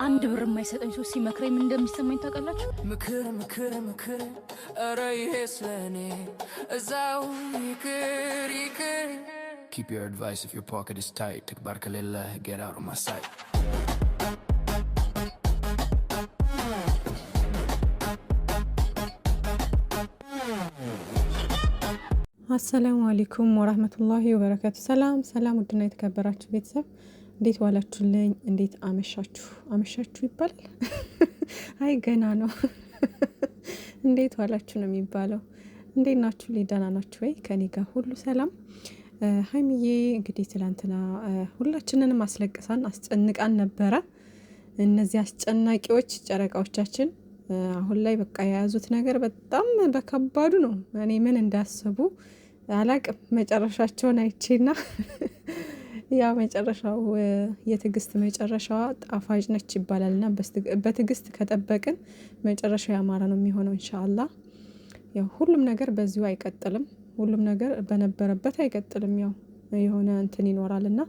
አንድ ብር የማይሰጠኝ ሰው ሲመክረኝ ምን እንደሚሰማኝ ታውቃላችሁ? ምክር ኧረ ይሄስ ለኔ እዛው ይቅር Keep your advice if your pocket is tight ተግባር ከሌለ get out of my sight አሰላሙ አለይኩም ወራህመቱላሂ ወበረካቱ። ሰላም ውድና የተከበራችሁ ቤተሰብ እንዴት ዋላችሁልኝ? እንዴት አመሻችሁ ይባላል? አይ ገና ነው። እንዴት ዋላችሁ ነው የሚባለው። እንዴት ናችሁ? ደህና ናችሁ ወይ? ከኔ ጋር ሁሉ ሰላም። ሀይሚዬ እንግዲህ ትላንትና ሁላችንንም አስጨንቃን ነበረ። እነዚህ አስጨናቂዎች ጨረቃዎቻችን አሁን ላይ በቃ የያዙት ነገር በጣም በከባዱ ነው። እኔ ምን እንዳሰቡ አላቅም። መጨረሻቸውን አይቼና ያ መጨረሻው የትዕግስት መጨረሻዋ ጣፋጭ ነች ይባላልና በትዕግስት ከጠበቅን መጨረሻው ያማረ ነው የሚሆነው ኢንሻአላህ። ያው ሁሉም ነገር በዚሁ አይቀጥልም። ሁሉም ነገር በነበረበት አይቀጥልም። ያው የሆነ እንትን ይኖራልና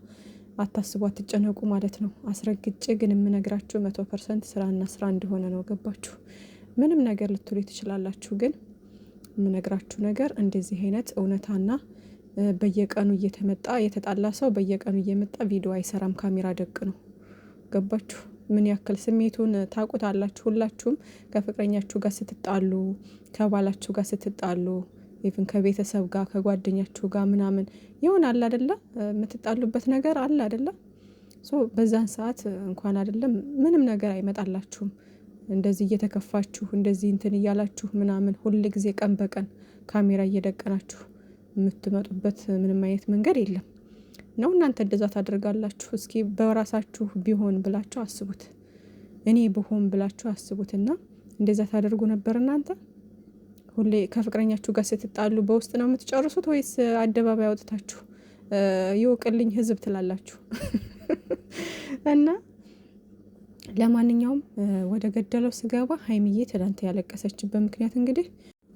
አታስቡ፣ አትጨነቁ ማለት ነው። አስረግጬ ግን የምነግራችሁ 100% ስራና ስራ እንደሆነ ነው። ገባችሁ? ምንም ነገር ልትሉ ትችላላችሁ፣ ግን የምነግራችሁ ነገር እንደዚህ አይነት እውነታና በየቀኑ እየተመጣ የተጣላ ሰው በየቀኑ እየመጣ ቪዲዮ አይሰራም፣ ካሜራ ደቅ ነው። ገባችሁ? ምን ያክል ስሜቱን ታውቁታላችሁ። ሁላችሁም ከፍቅረኛችሁ ጋር ስትጣሉ፣ ከባላችሁ ጋር ስትጣሉ፣ ኢቭን ከቤተሰብ ጋር ከጓደኛችሁ ጋር ምናምን ይሆናል አይደለ? የምትጣሉበት ነገር አለ አይደለ? በዛን ሰዓት እንኳን አይደለም ምንም ነገር አይመጣላችሁም። እንደዚህ እየተከፋችሁ እንደዚህ እንትን እያላችሁ ምናምን ሁል ጊዜ ቀን በቀን ካሜራ እየደቀናችሁ የምትመጡበት ምንም አይነት መንገድ የለም ነው። እናንተ እንደዛ ታደርጋላችሁ። እስኪ በራሳችሁ ቢሆን ብላችሁ አስቡት። እኔ ብሆን ብላችሁ አስቡትና እንደዛ ታደርጉ ነበር እናንተ? ሁሌ ከፍቅረኛችሁ ጋር ስትጣሉ በውስጥ ነው የምትጨርሱት ወይስ አደባባይ አውጥታችሁ ይወቅልኝ ህዝብ ትላላችሁ? እና ለማንኛውም ወደ ገደለው ስገባ ሀይሚዬ ትላንት ያለቀሰችበት ምክንያት እንግዲህ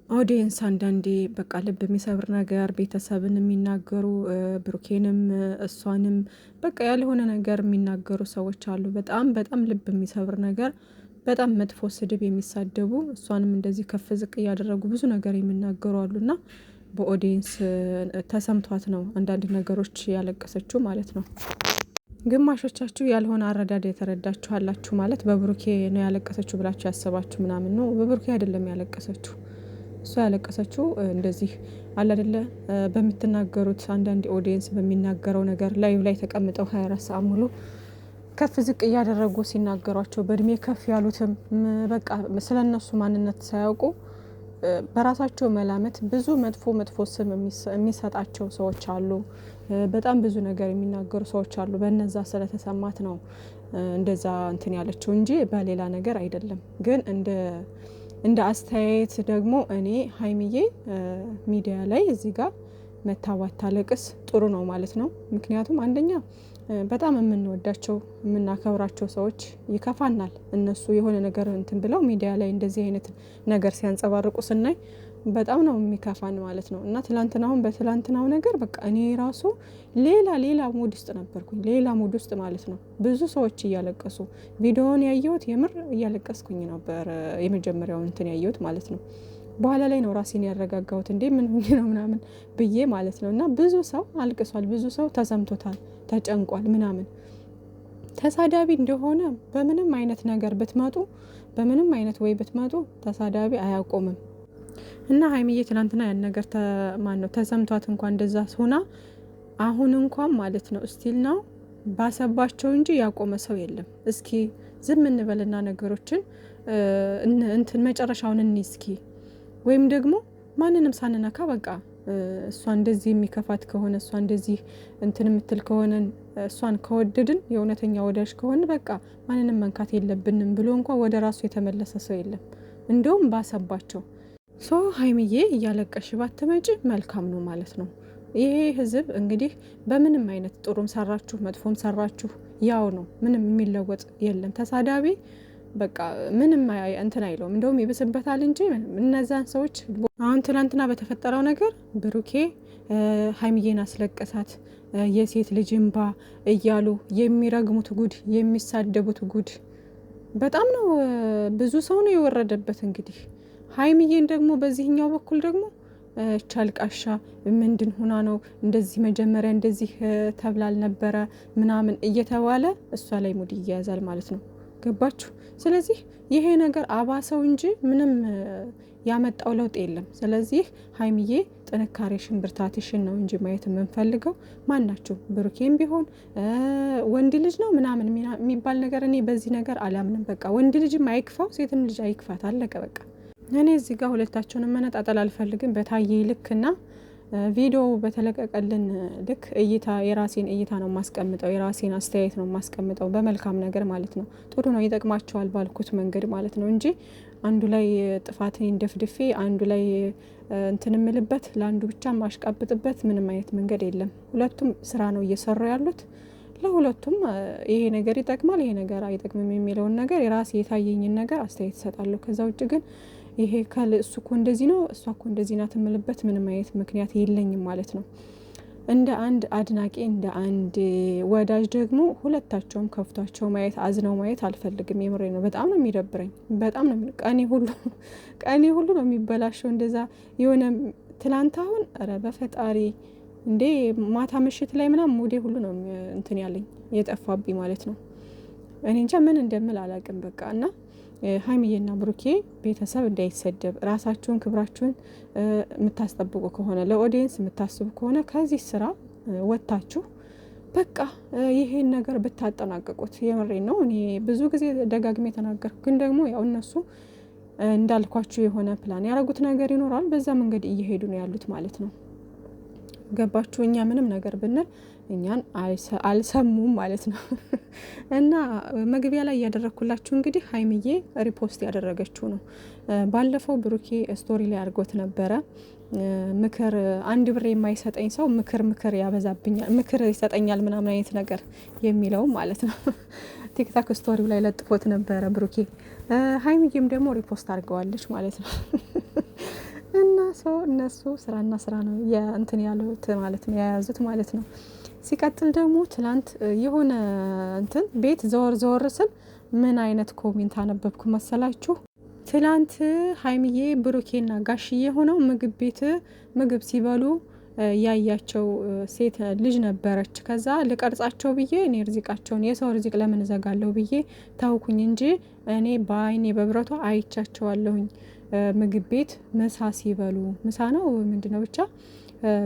ኦዲየንስ አንዳንዴ በቃ ልብ የሚሰብር ነገር ቤተሰብን የሚናገሩ ብሩኬንም እሷንም በቃ ያልሆነ ነገር የሚናገሩ ሰዎች አሉ። በጣም ልብ የሚሰብር ነገር፣ በጣም መጥፎ ስድብ የሚሳደቡ እሷንም እንደዚህ ከፍ ዝቅ እያደረጉ ብዙ ነገር የሚናገሩ አሉና በኦዲየንስ ተሰምቷት ነው አንዳንድ ነገሮች ያለቀሰችው ማለት ነው። ግማሾቻችሁ ያልሆነ አረዳድ የተረዳችሁ አላችሁ። ማለት በብሩኬ ነው ያለቀሰችው ብላችሁ ያሰባችሁ ምናምን ነው። በብሩኬ አይደለም ያለቀሰችው። እሷ ያለቀሰችው እንደዚህ አለ አይደለ በምትናገሩት አንዳንድ ኦዲየንስ በሚናገረው ነገር ላይቭ ላይ ተቀምጠው 24 ሰዓት ሙሉ ከፍ ዝቅ እያደረጉ ሲናገሯቸው በእድሜ ከፍ ያሉትም በቃ ስለነሱ ማንነት ሳያውቁ በራሳቸው መላመት ብዙ መጥፎ ስም የሚሰጣቸው ሰዎች አሉ። በጣም ብዙ ነገር የሚናገሩ ሰዎች አሉ። በነዛ ስለተሰማት ነው እንደዛ እንትን ያለችው እንጂ በሌላ ነገር አይደለም። ግን እንደ አስተያየት ደግሞ እኔ ሀይሚዬ ሚዲያ ላይ እዚህ ጋር መታወት ታለቅስ ጥሩ ነው ማለት ነው። ምክንያቱም አንደኛ በጣም የምንወዳቸው የምናከብራቸው ሰዎች ይከፋናል። እነሱ የሆነ ነገር እንትን ብለው ሚዲያ ላይ እንደዚህ አይነት ነገር ሲያንጸባርቁ ስናይ በጣም ነው የሚከፋን ማለት ነው። እና በትላንትናው ነገር በቃ እኔ ራሱ ሌላ ሙድ ውስጥ ነበርኩኝ፣ ሌላ ሙድ ውስጥ ማለት ነው። ብዙ ሰዎች እያለቀሱ ቪዲዮውን ያየሁት የምር እያለቀስኩኝ ነበር። የመጀመሪያውን እንትን ያየሁት ማለት ነው። በኋላ ላይ ነው ራሴን ያረጋጋሁት። እንዴ ምን ነው ምናምን ብዬ ማለት ነው። እና ብዙ ሰው አልቅሷል፣ ብዙ ሰው ተሰምቶታል፣ ተጨንቋል ምናምን። ተሳዳቢ እንደሆነ በምንም አይነት ነገር ብትመጡ፣ በምንም አይነት ወይ ብትመጡ ተሳዳቢ አያቆምም። እና ሀይሚዬ ትናንትና ያን ነገር ተሰምቷት እንኳን እንደዛ ሆና አሁን እንኳን ማለት ነው ስቲል ነው ባሰባቸው እንጂ ያቆመ ሰው የለም። እስኪ ዝም እንበልና ነገሮችን እንትን መጨረሻውን እስኪ ወይም ደግሞ ማንንም ሳንነካ በቃ እሷ እንደዚህ የሚከፋት ከሆነ እሷ እንደዚህ እንትን የምትል ከሆነ እሷን ከወደድን የእውነተኛ ወዳጅ ከሆነ በቃ ማንንም መንካት የለብንም ብሎ እንኳን ወደ ራሱ የተመለሰ ሰው የለም። እንደውም ባሰባቸው። ሀይሚዬ እያለቀሽ ባትመጪ መልካም ነው ማለት ነው። ይሄ ህዝብ እንግዲህ በምንም አይነት ጥሩም ሰራችሁ መጥፎም ሰራችሁ ያው ነው። ምንም የሚለወጥ የለም። ተሳዳቢ በቃ ምንም እንትን አይለውም፣ እንደውም ይብስበታል እንጂ እነዛን ሰዎች አሁን ትናንትና በተፈጠረው ነገር ብሩኬ ሀይሚዬን አስለቀሳት የሴት ልጅ እንባ እያሉ የሚረግሙት ጉድ የሚሳደቡት ጉድ በጣም ነው ብዙ ሰው ነው የወረደበት። እንግዲህ ሀይሚዬን ደግሞ በዚህኛው በኩል ደግሞ ቻልቃሻ ምንድን ሆና ነው እንደዚህ መጀመሪያ እንደዚህ ተብላል ነበረ ምናምን እየተባለ እሷ ላይ ሙድ ይያያዛል ማለት ነው። ገባችሁ? ስለዚህ ይሄ ነገር አባሰው እንጂ ምንም ያመጣው ለውጥ የለም። ስለዚህ ሀይሚዬ ጥንካሬሽን ብርታትሽን ነው እንጂ ማየት የምንፈልገው። ማናችሁ ብሩኬም ቢሆን ወንድ ልጅ ነው ምናምን የሚባል ነገር እኔ በዚህ ነገር አላምንም። በቃ ወንድ ልጅም አይክፋው ሴትም ልጅ አይክፋት፣ አለቀ በቃ። እኔ እዚህ ጋር ሁለታቸውን መነጣጠል አልፈልግም። በታየ ልክና ቪዲዮ በተለቀቀልን ልክ እይታ የራሴን እይታ ነው ማስቀምጠው፣ የራሴን አስተያየት ነው ማስቀምጠው፣ በመልካም ነገር ማለት ነው። ጥሩ ነው ይጠቅማቸዋል ባልኩት መንገድ ማለት ነው እንጂ አንዱ ላይ ጥፋቴን ደፍድፌ አንዱ ላይ እንትን ምልበት ለአንዱ ብቻ ማሽቃብጥበት ምንም አይነት መንገድ የለም። ሁለቱም ስራ ነው እየሰሩ ያሉት። ለሁለቱም ይሄ ነገር ይጠቅማል፣ ይሄ ነገር አይጠቅምም የሚለውን ነገር የራሴ የታየኝን ነገር አስተያየት እሰጣለሁ። ከዛ ውጭ ግን ይሄ እሱ እኮ እንደዚህ ነው እሷ እኮ እንደዚህ ናት የምልበት ምንም አይነት ምክንያት የለኝም ማለት ነው። እንደ አንድ አድናቂ እንደ አንድ ወዳጅ ደግሞ ሁለታቸውም ከፍቷቸው ማየት አዝነው ማየት አልፈልግም። የምሬ ነው። በጣም ነው የሚደብረኝ። በጣም ነው ቀኔ ሁሉ ነው የሚበላሸው። እንደዛ የሆነ ትላንት አሁን ኧረ በፈጣሪ እንዴ ማታ ምሽት ላይ ምናምን ሙዴ ሁሉ ነው እንትን ያለኝ የጠፋብኝ ማለት ነው። እኔ እንጃ ምን እንደምል አላቅም በቃ። እና ሀይሚዬና ብሩኬ ቤተሰብ እንዳይሰደብ ራሳችሁን ክብራችሁን የምታስጠብቁ ከሆነ ለኦዲየንስ የምታስቡ ከሆነ ከዚህ ስራ ወጥታችሁ በቃ ይሄን ነገር ብታጠናቀቁት የምሬን ነው። እኔ ብዙ ጊዜ ደጋግሜ ተናገርኩ፣ ግን ደግሞ ያው እነሱ እንዳልኳችሁ የሆነ ፕላን ያደረጉት ነገር ይኖራል። በዛ መንገድ እየሄዱ ነው ያሉት ማለት ነው። ገባችሁ? እኛ ምንም ነገር ብንል እኛን አልሰሙም ማለት ነው። እና መግቢያ ላይ ያደረኩላችሁ እንግዲህ ሀይሚዬ ሪፖስት ያደረገችው ነው። ባለፈው ብሩኬ ስቶሪ ላይ አድርጎት ነበረ። ምክር አንድ ብር የማይሰጠኝ ሰው ምክር ያበዛብኛል፣ ምክር ይሰጠኛል ምናምን አይነት ነገር የሚለው ማለት ነው። ቲክታክ ስቶሪው ላይ ለጥፎት ነበረ ብሩኬ። ሀይሚዬም ደግሞ ሪፖስት አድርገዋለች ማለት ነው። እና ሰው እነሱ ስራና ስራ ነው እንትን ያሉት ማለት ነው የያዙት ማለት ነው። ሲቀጥል ደግሞ ትላንት የሆነ እንትን ቤት ዘወር ስል ምን አይነት ኮሜንት አነበብኩ መሰላችሁ? ትላንት ሀይሚዬ ብሩኬና ጋሽዬ ሆነው ምግብ ቤት ምግብ ሲበሉ ያያቸው ሴት ልጅ ነበረች። ከዛ ልቀርጻቸው ብዬ እኔ ርዚቃቸውን የሰው ርዚቅ ለምን እዘጋለሁ ብዬ ታውኩኝ እንጂ እኔ በአይኔ በብረቷ አይቻቸዋለሁኝ። ምግብ ቤት ምሳ ሲበሉ ምሳ ነው ምንድነው ብቻ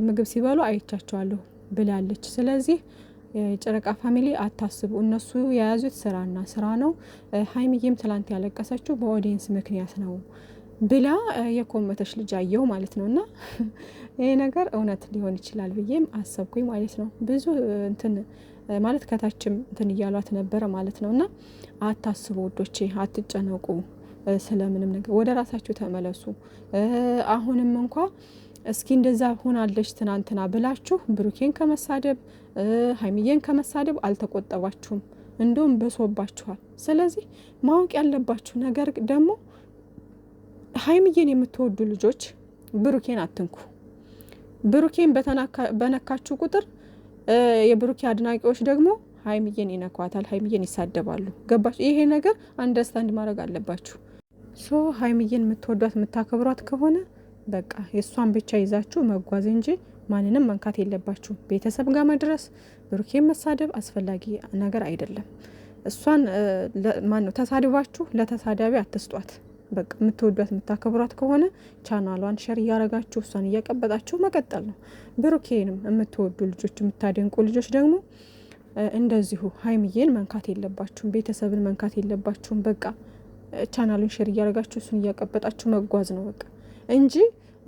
ምግብ ሲበሉ አይቻቸዋለሁ ብላለች። ስለዚህ የጨረቃ ፋሚሊ አታስቡ፣ እነሱ የያዙት ስራና ስራ ነው። ሀይሚዬም ትላንት ያለቀሰችው በኦዲየንስ ምክንያት ነው ብላ የኮመተች ልጅ አየው ማለት ነው። እና ይሄ ነገር እውነት ሊሆን ይችላል ብዬም አሰብኩኝ ማለት ነው። ብዙ እንትን ማለት ከታችም እንትን እያሏት ነበረ ማለት ነው። እና አታስቡ ውዶቼ፣ አትጨነቁ ስለምንም ነገር፣ ወደ ራሳችሁ ተመለሱ። አሁንም እንኳ እስኪ እንደዛ ሆናለች ትናንትና ብላችሁ ብሩኬን ከመሳደብ ሀይሚዬን ከመሳደብ አልተቆጠባችሁም፣ እንደውም በሶባችኋል። ስለዚህ ማወቅ ያለባችሁ ነገር ደግሞ ሀይሚዬን የምትወዱ ልጆች ብሩኬን አትንኩ። ብሩኬን በነካችሁ ቁጥር የብሩኬ አድናቂዎች ደግሞ ሀይሚዬን ይነኳታል፣ ሀይሚዬን ይሳደባሉ። ገባችሁ? ይሄ ነገር አንደርስታንድ ማድረግ አለባችሁ። ሶ ሀይሚዬን የምትወዷት የምታከብሯት ከሆነ በቃ የእሷን ብቻ ይዛችሁ መጓዝ እንጂ ማንንም መንካት የለባችሁ። ቤተሰብ ጋር መድረስ ብሩኬን መሳደብ አስፈላጊ ነገር አይደለም። እሷን ማነው ተሳድባችሁ ለተሳዳቢ አትስጧት። በቃ የምትወዷት የምታከብሯት ከሆነ ቻናሏን ሸር እያረጋችሁ እሷን እያቀበጣችሁ መቀጠል ነው። ብሩኬንም የምትወዱ ልጆች የምታደንቁ ልጆች ደግሞ እንደዚሁ ሀይሚዬን መንካት የለባችሁም፣ ቤተሰብን መንካት የለባችሁም። በቃ ቻናሉን ሼር እያደረጋችሁ እሱን እያቀበጣችሁ መጓዝ ነው በቃ እንጂ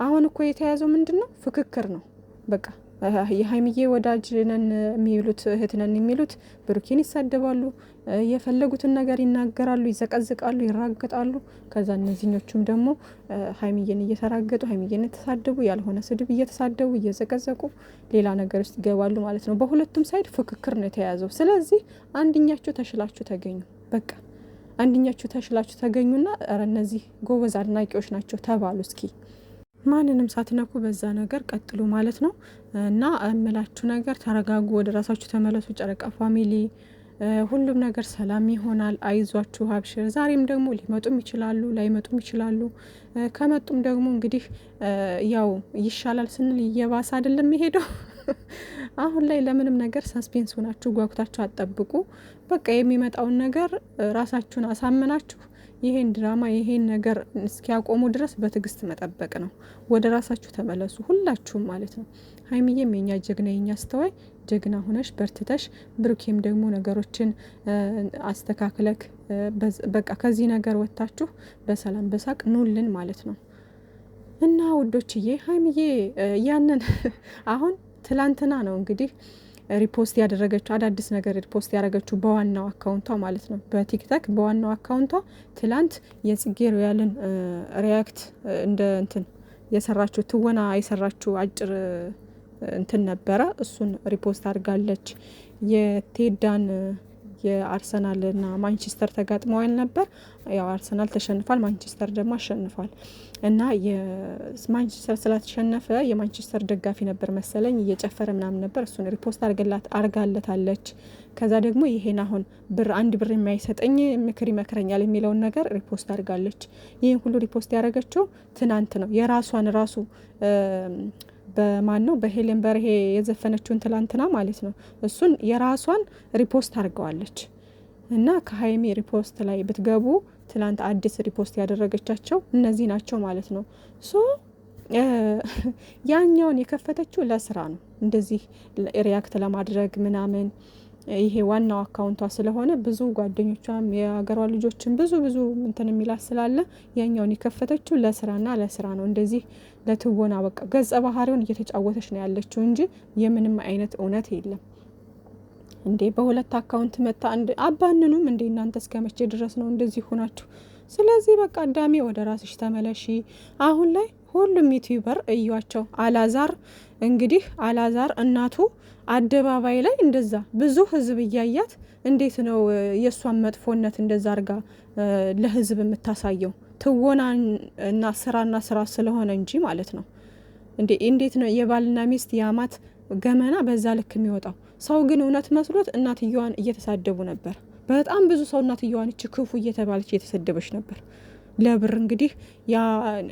አሁን እኮ የተያዘው ምንድን ነው? ፍክክር ነው በቃ። የሀይሚዬ ወዳጅ ነን የሚሉት እህት ነን የሚሉት ብሩኬን ይሳደባሉ፣ የፈለጉትን ነገር ይናገራሉ፣ ይዘቀዝቃሉ፣ ይራገጣሉ። ከዛ እነዚህኞቹም ደግሞ ሀይሚዬን እየተራገጡ ሀይሚዬን የተሳደቡ ያልሆነ ስድብ እየተሳደቡ እየዘቀዘቁ ሌላ ነገር ውስጥ ይገባሉ ማለት ነው። በሁለቱም ሳይድ ፍክክር ነው የተያዘው። ስለዚህ አንድኛችሁ ተሽላችሁ ተገኙ በቃ አንድኛችሁ ተሽላችሁ ተገኙና ኧረ እነዚህ ጎበዝ አድናቂዎች ናቸው ተባሉ። እስኪ ማንንም ሳትነኩ በዛ ነገር ቀጥሉ ማለት ነው። እና እምላችሁ ነገር ተረጋጉ፣ ወደ ራሳችሁ ተመለሱ። ጨረቃ ፋሚሊ ሁሉም ነገር ሰላም ይሆናል። አይዟችሁ አብሽር። ዛሬም ደግሞ ሊመጡም ይችላሉ፣ ላይመጡም ይችላሉ። ከመጡም ደግሞ እንግዲህ ያው ይሻላል ስንል እየባሰ አይደለም የሄደው። አሁን ላይ ለምንም ነገር ሰስፔንስ ሆናችሁ ጓጉታችሁ አትጠብቁ። በቃ የሚመጣውን ነገር ራሳችሁን አሳምናችሁ ይሄን ድራማ ይሄን ነገር እስኪያቆሙ ድረስ በትዕግስት መጠበቅ ነው። ወደ ራሳችሁ ተመለሱ ሁላችሁም ማለት ነው። ሀይሚዬም የኛ ጀግና የኛ አስተዋይ ጀግና ሆነሽ በርትተሽ፣ ብሩኬም ደግሞ ነገሮችን አስተካክለክ በቃ ከዚህ ነገር ወጥታችሁ በሰላም በሳቅ ኑልን ማለት ነው። እና ውዶችዬ ሀይሚዬ ያንን አሁን ትላንትና ነው እንግዲህ ሪፖስት ያደረገችው አዳዲስ ነገር ሪፖስት ያደረገችው በዋናው አካውንቷ ማለት ነው። በቲክቶክ በዋናው አካውንቷ ትላንት የጽጌ ሮያልን ሪያክት እንደ እንትን የሰራችው ትወና የሰራችው አጭር እንትን ነበረ። እሱን ሪፖስት አድርጋለች። የቴዳን የአርሰናልና ማንቸስተር ተጋጥመዋል ነበር። ያው አርሰናል ተሸንፏል፣ ማንቸስተር ደግሞ አሸንፏል። እና የማንቸስተር ስላተሸነፈ የማንቸስተር ደጋፊ ነበር መሰለኝ እየጨፈረ ምናምን ነበር። እሱን ሪፖስት አርጋለታለች። ከዛ ደግሞ ይሄን አሁን አንድ ብር የማይሰጠኝ ምክር ይመክረኛል የሚለውን ነገር ሪፖስት አድርጋለች። ይህን ሁሉ ሪፖስት ያደረገችው ትናንት ነው። የራሷን ራሱ በማን ነው በሄለን በርሄ የዘፈነችውን ትላንትና ማለት ነው። እሱን የራሷን ሪፖስት አድርገዋለች። እና ከሀይሚ ሪፖስት ላይ ብትገቡ ትላንት አዲስ ሪፖስት ያደረገቻቸው እነዚህ ናቸው ማለት ነው። ሶ ያኛውን የከፈተችው ለስራ ነው፣ እንደዚህ ሪያክት ለማድረግ ምናምን። ይሄ ዋናው አካውንቷ ስለሆነ ብዙ ጓደኞቿም የሀገሯ ልጆችን ብዙ እንትን የሚላት ስላለ ያኛውን የከፈተችው ለስራና ለስራ ነው። እንደዚህ ለትወና በቃ ገጸ ባህሪውን እየተጫወተች ነው ያለችው እንጂ የምንም አይነት እውነት የለም። እንዴ በሁለት አካውንት መታ አባንኑም እንዴ እናንተ እስከ መቼ ድረስ ነው እንደዚህ ሆናችሁ? ስለዚህ በቃ አዳሜ ወደ ራስሽ ተመለሺ። አሁን ላይ ሁሉም ዩቲዩበር እዩዋቸው። አላዛር እናቱ አደባባይ ላይ እንደዛ ብዙ ህዝብ እያያት እንዴት ነው የእሷን መጥፎነት እንደዛ አርጋ ለህዝብ የምታሳየው? ትወና እና ስራ ስለሆነ እንጂ ማለት ነው። እንዴት ነው የባልና ሚስት የአማት ገመና በዛ ልክ የሚወጣው? ሰው ግን እውነት መስሎት እናትየዋን እየተሳደቡ ነበር። በጣም ብዙ ሰው እናትየዋን እቺ ክፉ እየተባለች እየተሰደበች ነበር። ለብር እንግዲህ ያ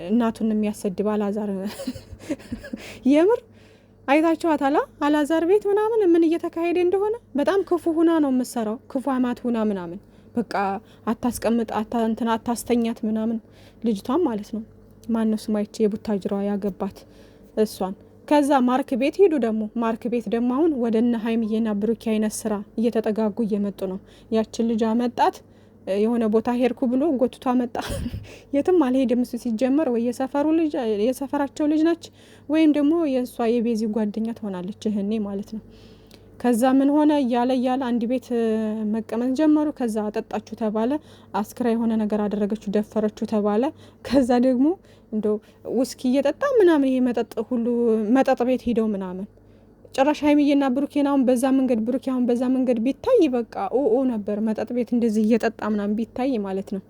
እናቱን የሚያሰድብ አላዛር የምር አይታችኋታላ? አላዛር ቤት ምናምን ምን እየተካሄደ እንደሆነ በጣም ክፉ ሁና ነው የምትሰራው። ክፉ አማት ሁና ምናምን በቃ አታስቀምጥ አታስተኛት ምናምን ልጅቷን ማለት ነው። ማነው ስማይቼ የቡታጅራዋ ያገባት እሷን። ከዛ ማርክ ቤት ሄዱ። ማርክ ቤት ደግሞ አሁን ወደ እነ ሀይሚዬና ብሩኬ አይነት ስራ እየተጠጋጉ እየመጡ ነው። ያችን ልጅ አመጣት የሆነ ቦታ ሄድኩ ብሎ ጎትቷ መጣ። የትም አልሄድም እሱ ሲጀመር ወይ የሰፈራቸው ልጅ ናች ወይም ደግሞ የእሷ የቤዚ ጓደኛ ትሆናለች እህኔ ማለት ነው። ከዛ ምን ሆነ እያለ አንድ ቤት መቀመጥ ጀመሩ። ከዛ አጠጣችሁ ተባለ። አስክራ የሆነ ነገር አደረገችሁ፣ ደፈረችሁ ተባለ። ከዛ ደግሞ እንደው ውስኪ እየጠጣ ምናምን ይሄ መጠጥ ሁሉ መጠጥ ቤት ሄደው ምናምን ጭራሽ ሀይሚዬና ብሩኬን አሁን በዛ መንገድ ቢታይ በቃ ኦ ነበር። መጠጥ ቤት እንደዚህ እየጠጣ ምናምን ቢታይ ማለት ነው።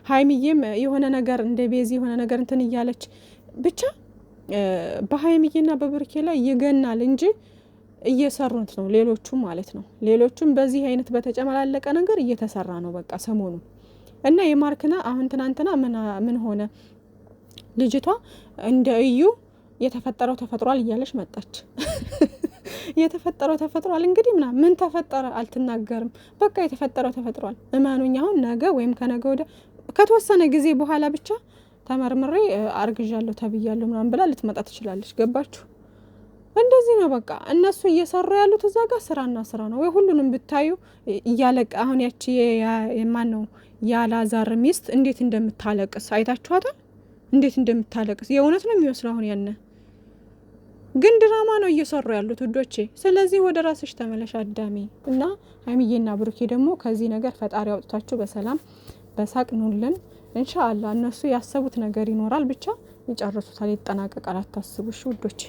ሀይሚዬም የሆነ ነገር እንደ ቤዚ የሆነ ነገር እንትን እያለች ብቻ በሀይሚዬና በብሩኬ ላይ ይገናል እንጂ እየሰሩት ነው ሌሎቹም ማለት ነው። ሌሎቹም በዚህ አይነት በተጨመላለቀ ነገር እየተሰራ ነው በቃ ሰሞኑ። እና የማርክና አሁን ትናንትና ምን ሆነ ልጅቷ እንደ እዩ የተፈጠረው ተፈጥሯል እያለች መጣች። የተፈጠረው ተፈጥሯል እንግዲህ ምን ተፈጠረ አልትናገርም። በቃ የተፈጠረው ተፈጥሯል። እመኑኝ አሁን ነገ ወይም ከነገ ወደ ከተወሰነ ጊዜ በኋላ ብቻ ተመርምሬ አርግዣለሁ ተብያለሁ ምናምን ብላ ልትመጣ ትችላለች። ገባችሁ? እንደዚህ ነው በቃ እነሱ እየሰሩ ያሉት እዛ ጋር ስራና ስራ ነው። ወይ ሁሉንም ብታዩ እያለቀ አሁን ያቺ የማን ነው ያላዛር ሚስት እንዴት እንደምታለቅስ አይታችኋታል? እንዴት እንደምታለቅስ የእውነት ነው የሚመስለው። አሁን ያነ ግን ድራማ ነው እየሰሩ ያሉት ውዶቼ። ስለዚህ ወደ ራስሽ ተመለሽ አዳሜ። እና ሀይሚዬና ብሩኬ ደግሞ ከዚህ ነገር ፈጣሪ አውጥታችሁ በሰላም በሳቅ ኑልን ኢንሻአላህ። እነሱ ያሰቡት ነገር ይኖራል፣ ብቻ ይጨርሱታል፣ ይጠናቀቃል። አታስቡሽ ውዶቼ።